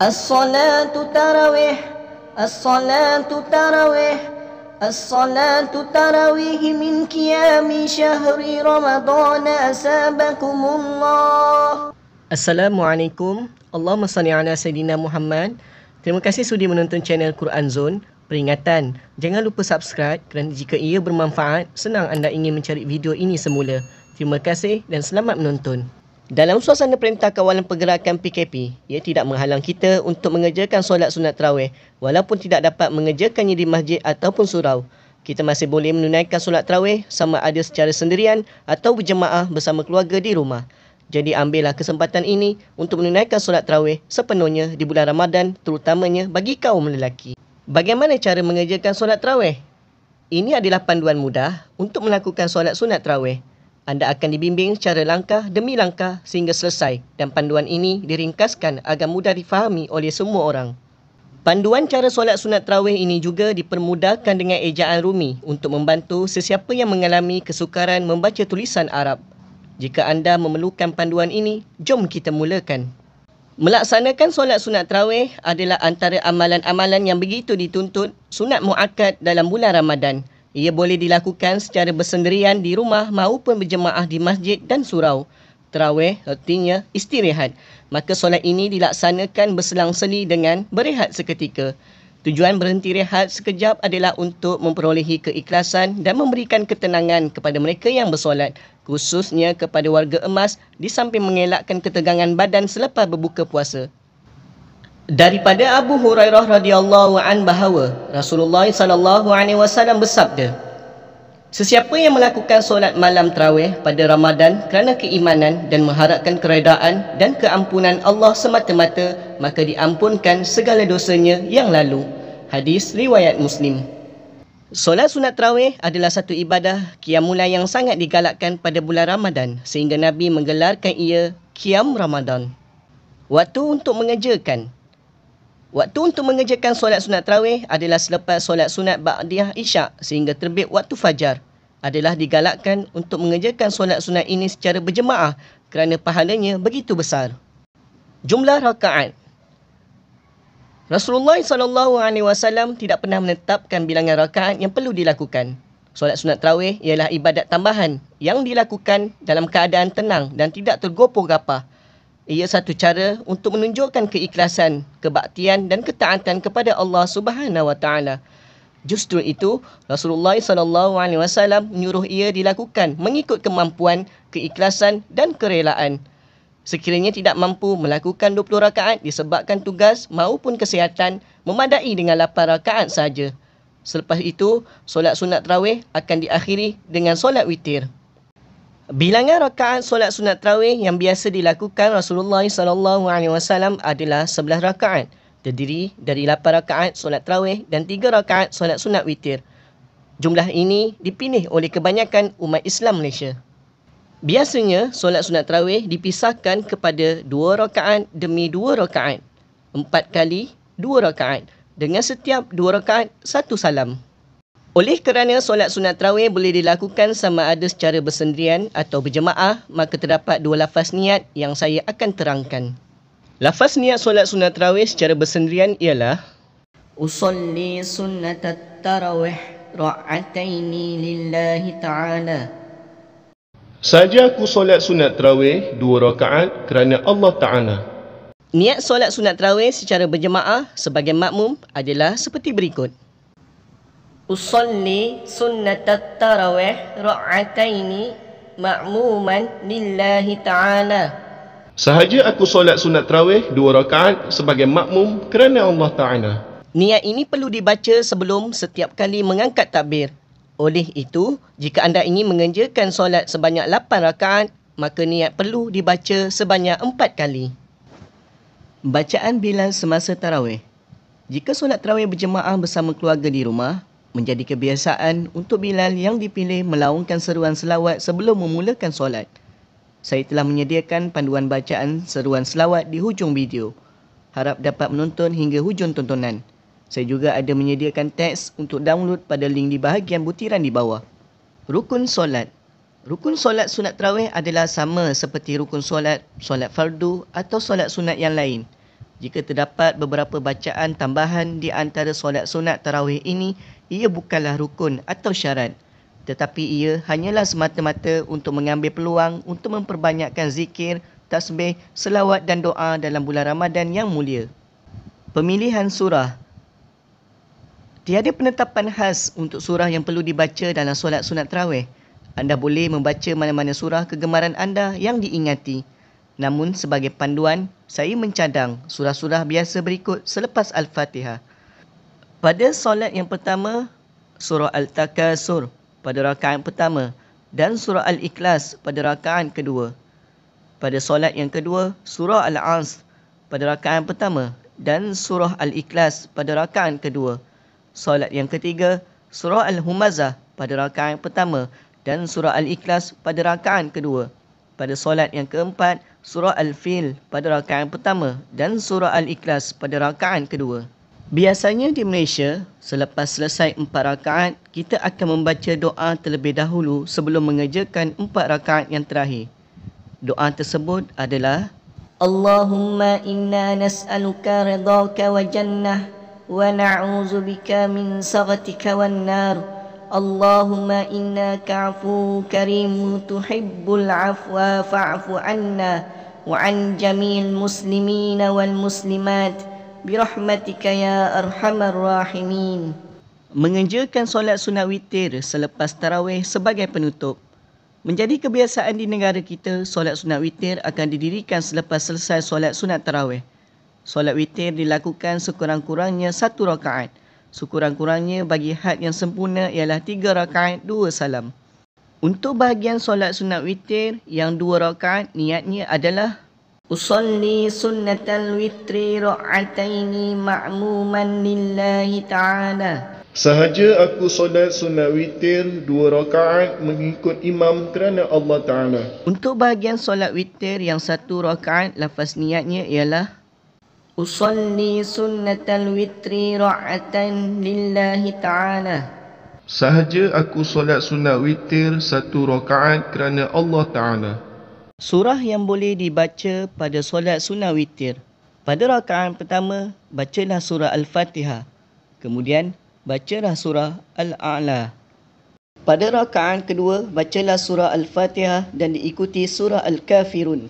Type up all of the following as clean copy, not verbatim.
As-salatu tarawih, as-salatu tarawih, as-salatu tarawih min qiyami syahri Ramadan asabakumullah. Assalamualaikum. Allahumma salli ala Sayyidina Muhammad. Terima kasih sudi menonton channel Quran Zone. Peringatan, jangan lupa subscribe kerana jika ia bermanfaat, senang anda ingin mencari video ini semula. Terima kasih dan selamat menonton. Dalam suasana perintah kawalan pergerakan PKP, ia tidak menghalang kita untuk mengerjakan solat sunat tarawih walaupun tidak dapat mengerjakannya di masjid ataupun surau. Kita masih boleh menunaikan solat tarawih sama ada secara sendirian atau berjemaah bersama keluarga di rumah. Jadi ambillah kesempatan ini untuk menunaikan solat tarawih sepenuhnya di bulan Ramadan, terutamanya bagi kaum lelaki. Bagaimana cara mengerjakan solat tarawih? Ini adalah panduan mudah untuk melakukan solat sunat tarawih. Anda akan dibimbing secara langkah demi langkah sehingga selesai dan panduan ini diringkaskan agar mudah difahami oleh semua orang. Panduan cara solat sunat tarawih ini juga dipermudahkan dengan ejaan Rumi untuk membantu sesiapa yang mengalami kesukaran membaca tulisan Arab. Jika anda memerlukan panduan ini, jom kita mulakan. Melaksanakan solat sunat tarawih adalah antara amalan-amalan yang begitu dituntut sunat muakkad dalam bulan Ramadan. Ia boleh dilakukan secara bersendirian di rumah maupun berjemaah di masjid dan surau. Tarawih artinya istirahat. Maka solat ini dilaksanakan berselang-seli dengan berehat seketika. Tujuan berhenti rehat sekejap adalah untuk memperolehi keikhlasan dan memberikan ketenangan kepada mereka yang bersolat, khususnya kepada warga emas di samping mengelakkan ketegangan badan selepas berbuka puasa. Daripada Abu Hurairah radhiyallahu an bahawa Rasulullah sallallahu alaihi wasallam bersabda, sesiapa yang melakukan solat malam tarawih pada Ramadan kerana keimanan dan mengharapkan keredaan dan keampunan Allah semata-mata, maka diampunkan segala dosanya yang lalu. Hadis riwayat Muslim. Solat sunat tarawih adalah satu ibadah qiyamul lail yang sangat digalakkan pada bulan Ramadan sehingga Nabi menggelarkan ia qiyam Ramadan. Waktu untuk mengerjakan solat sunat tarawih adalah selepas solat sunat ba'diyah isyak sehingga terbit waktu fajar. Adalah digalakkan untuk mengerjakan solat sunat ini secara berjemaah kerana pahalanya begitu besar. Jumlah rakaat. Rasulullah SAW tidak pernah menetapkan bilangan rakaat yang perlu dilakukan. Solat sunat tarawih ialah ibadat tambahan yang dilakukan dalam keadaan tenang dan tidak tergopoh gapah. Ia satu cara untuk menunjukkan keikhlasan, kebaktian dan ketaatan kepada Allah Subhanahu Wa Taala. Justru itu, Rasulullah SAW menyuruh ia dilakukan mengikut kemampuan, keikhlasan dan kerelaan. Sekiranya tidak mampu melakukan 20 rakaat disebabkan tugas maupun kesihatan, memadai dengan 8 rakaat saja. Selepas itu, solat sunat tarawih akan diakhiri dengan solat witir. Bilangan rakaat solat sunat tarawih yang biasa dilakukan Rasulullah SAW adalah 11 rakaat, terdiri dari 8 rakaat solat tarawih dan 3 rakaat solat sunat witir. Jumlah ini dipilih oleh kebanyakan umat Islam Malaysia. Biasanya solat sunat tarawih dipisahkan kepada 2 rakaat demi 2 rakaat, 4 kali 2 rakaat, dengan setiap 2 rakaat 1 salam. Oleh kerana solat sunat tarawih boleh dilakukan sama ada secara bersendirian atau berjemaah, maka terdapat 2 lafaz niat yang saya akan terangkan. Lafaz niat solat sunat tarawih secara bersendirian ialah Usolli sunnatat tarawih ra'ataini lillahi ta'ala. Saja aku solat sunat tarawih 2 rakaat kerana Allah Ta'ala. Niat solat sunat tarawih secara berjemaah sebagai makmum adalah seperti berikut. Usolli sunnatat tarawih ra'ataini ma'muman lillahi ta'ala. Sahaja aku solat sunat tarawih 2 rakaat sebagai makmum kerana Allah Ta'ala. Niat ini perlu dibaca sebelum setiap kali mengangkat takbir. Oleh itu, jika anda ingin mengerjakan solat sebanyak 8 rakaat, maka niat perlu dibaca sebanyak 4 kali. Bacaan bilal semasa tarawih. Jika solat tarawih berjemaah bersama keluarga di rumah, menjadi kebiasaan untuk bilal yang dipilih melaungkan seruan selawat sebelum memulakan solat. Saya telah menyediakan panduan bacaan seruan selawat di hujung video. Harap dapat menonton hingga hujung tontonan. Saya juga ada menyediakan teks untuk download pada link di bahagian butiran di bawah. Rukun solat. Rukun solat sunat tarawih adalah sama seperti rukun solat fardu atau solat sunat yang lain. Jika terdapat beberapa bacaan tambahan di antara solat sunat tarawih ini, ia bukanlah rukun atau syarat, tetapi ia hanyalah semata-mata untuk mengambil peluang untuk memperbanyakkan zikir, tasbih, selawat dan doa dalam bulan Ramadan yang mulia. Pemilihan surah. Tiada penetapan khas untuk surah yang perlu dibaca dalam solat sunat tarawih. Anda boleh membaca mana-mana surah kegemaran anda yang diingati. Namun sebagai panduan, saya mencadang surah-surah biasa berikut selepas Al-Fatihah. Pada solat yang pertama, surah Al-Takasur pada rakaat pertama dan surah Al-Ikhlas pada rakaat kedua. Pada solat yang kedua, surah Al-Asr pada rakaat pertama dan surah Al-Ikhlas pada rakaat kedua. Solat yang ketiga, surah Al-Humazah pada rakaat pertama dan surah Al-Ikhlas pada rakaat kedua. Pada solat yang keempat, surah Al-Fil pada rakaat pertama dan surah Al-Ikhlas pada rakaat kedua. Biasanya di Malaysia, selepas selesai 4 rakaat, kita akan membaca doa terlebih dahulu sebelum mengerjakan 4 rakaat yang terakhir. Doa tersebut adalah Allahumma inna nas'aluka ridhaka wa jannah wa na'udzu bika min saghatika wan nar. Allahumma innaka 'afuwwun karim tuhibbul 'afwa fa'fu 'anna wa 'an jami'il muslimina wal muslimat birahmatika ya arhamar rahimin. Mengerjakan solat sunat witir selepas tarawih sebagai penutup. Menjadi kebiasaan di negara kita, solat sunat witir akan didirikan selepas selesai solat sunat tarawih. Solat witir dilakukan sekurang-kurangnya 1 rakaat. Sekurang-kurangnya bagi had yang sempurna ialah 3 rakaat 2 salam. Untuk bahagian solat sunat witir yang 2 rakaat, niatnya adalah Usalli sunnatal witri ra'ataini ma'muman lillahi ta'ala. Sahaja aku solat sunat witir 2 rakaat mengikut imam kerana Allah Ta'ala. Untuk bahagian solat witir yang 1 rakaat, lafaz niatnya ialah Usalli sunnatal witri ra'atan lillahi ta'ala. Sahaja aku solat sunat witir 1 rakaat kerana Allah Ta'ala. Surah yang boleh dibaca pada solat sunat witir. Pada rakaat pertama, bacalah surah Al-Fatihah. Kemudian, bacalah surah Al-A'la. Pada rakaat kedua, bacalah surah Al-Fatihah dan diikuti surah Al-Kafirun.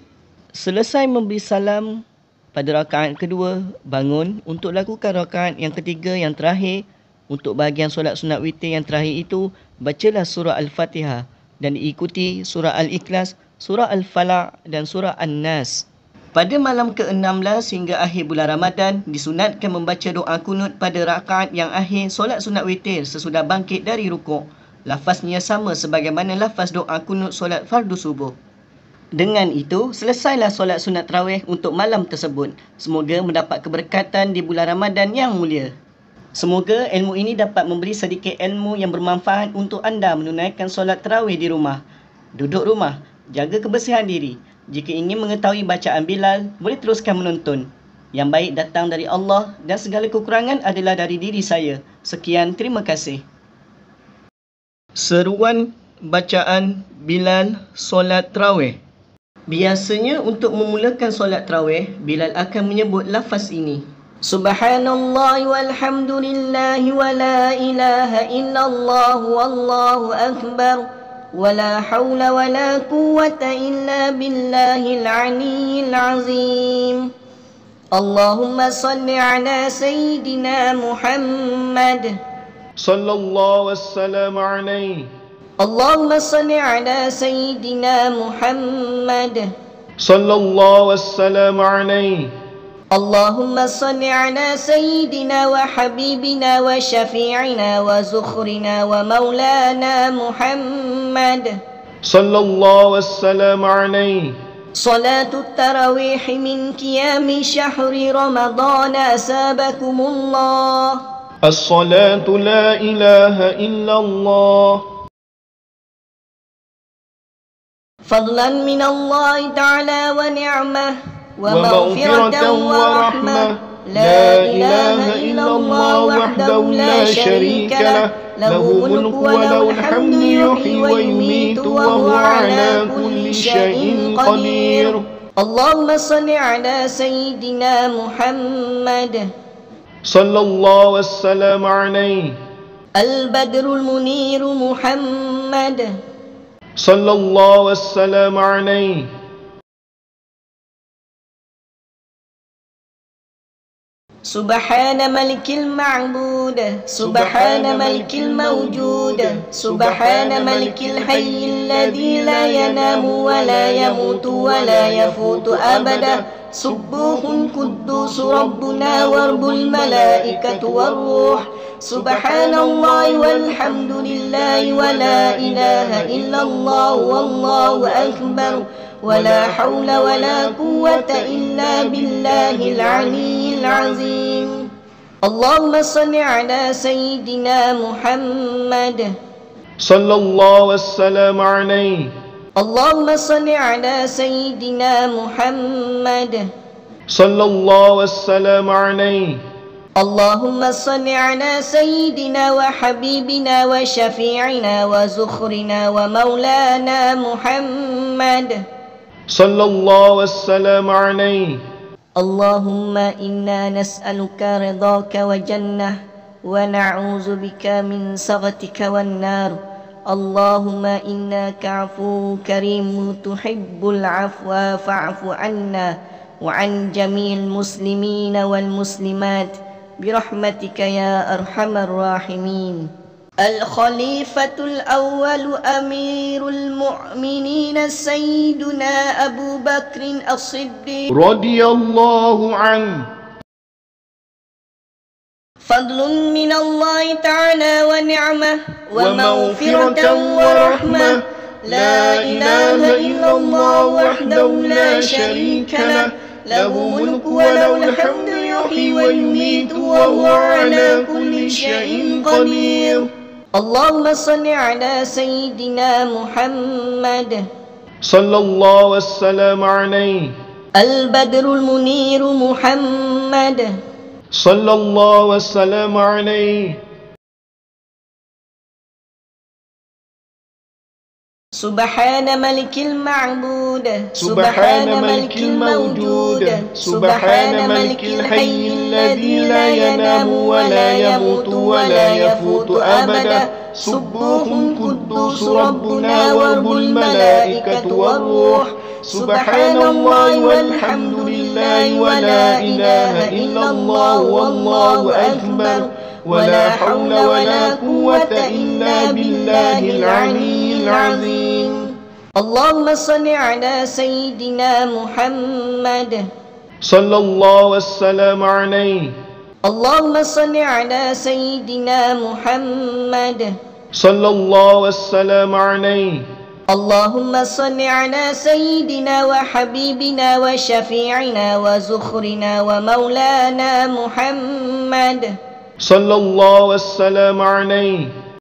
Selesai memberi salam, pada rakaat kedua, bangun untuk lakukan rakaat yang ketiga yang terakhir. Untuk bahagian solat sunat witir yang terakhir itu, bacalah surah Al-Fatihah dan diikuti surah Al-Ikhlas, surah Al-Falaq dan surah An-Nas. Pada malam ke-16 hingga akhir bulan Ramadan, disunatkan membaca doa kunut pada rakaat yang akhir solat sunat witir sesudah bangkit dari rukuk. Lafaznya sama sebagaimana lafaz doa kunut solat fardu subuh. Dengan itu, selesailah solat sunat tarawih untuk malam tersebut. Semoga mendapat keberkatan di bulan Ramadan yang mulia. Semoga ilmu ini dapat memberi sedikit ilmu yang bermanfaat untuk anda menunaikan solat tarawih di rumah. Duduk rumah, jaga kebersihan diri. Jika ingin mengetahui bacaan Bilal, boleh teruskan menonton. Yang baik datang dari Allah dan segala kekurangan adalah dari diri saya. Sekian, terima kasih. Seruan bacaan Bilal solat tarawih. Biasanya untuk memulakan solat tarawih, Bilal akan menyebut lafaz ini. Subhanallah walhamdulillah wa la ilaha illallah wallahu akbar wa la hawla wa la quwwata illa billahil aliyyil azim. Allahumma salli ala sayyidina Muhammad Sallallahu wassalam alaihi. Allahumma salli ala sayyidina Muhammad Sallallahu wassalam alaihi. Allahumma salli ala sayyidina wa habibina wa syafi'ina wa zukhrina wa maulana Muhammad Sallallahu wassalam alaihi. Salatu tarawih min qiyami syahri Ramadan asabakumullah. As-salatu la ilaha illallah. فضلا من الله تعالى ونعمة ومغفرة ورحمة لا إله إلا الله وحده لا شريك له له الملك وله الحمد يحيي ويميت وهو على كل شيء قدير اللهم صل على سيدنا محمد صلى الله والسلام عليه. البدر المنير محمد صلى الله والسلام عليه. سبحان ملك المعبود سبحان ملك الموجود سبحان ملك الحي الذي لا ينام ولا يموت ولا يفوت أبدا سبوح قدوس ربنا ورب الملائكة والروح سبحان الله والحمد لله ولا إله إلا الله والله أكبر ولا حول ولا قوة إلا بالله العلي العظيم. اللهم صل على سيدنا محمد صلى الله والسلام عليه. اللهم صل على سيدنا محمد صلى الله والسلام عليه. اللهم صل على سيدنا وحبيبنا وشفيعنا وزخرنا ومولانا محمد صلى الله والسلام عليه. اللهم إنا نسألك رضاك وجنة ونعوذ بك من سخطك والنار. اللهم إنك عفو كريم تحب العفو فاعف عنا وعن جميع المسلمين والمسلمات برحمتك يا أرحم الراحمين. الخليفة الأول أمير المؤمنين سيدنا أبو بكر الصديق رضي الله عنه. فضل من الله تعالى ونعمة ومغفرة ورحمة لا إله إلا الله وحده لا شريك له له ملك وله الحمد يحيي ويميت وهو على كل شيء قدير. اللهم صل على سيدنا محمد صلى الله والسلام عليه. البدر المنير محمد صلى الله والسلام عليه. سبحان ملك المعبود سبحان ملك الموجود سبحان ملك الحي الذي لا ينام ولا يموت ولا يفوت أبدا سبوح قدوس ربنا ورب الملائكة والروح سبحان الله والحمد لله ولا إله إلا الله والله أكبر ولا حول ولا قوة إلا بالله العلي العظيم. اللهم صل على سيدنا محمد صلى الله والسلام عليه. اللهم صل على سيدنا محمد صلى الله والسلام عليه. اللهم صل على سيدنا وحبيبنا وشفيعنا وزخرنا ومولانا محمد صلى الله والسلام عليه.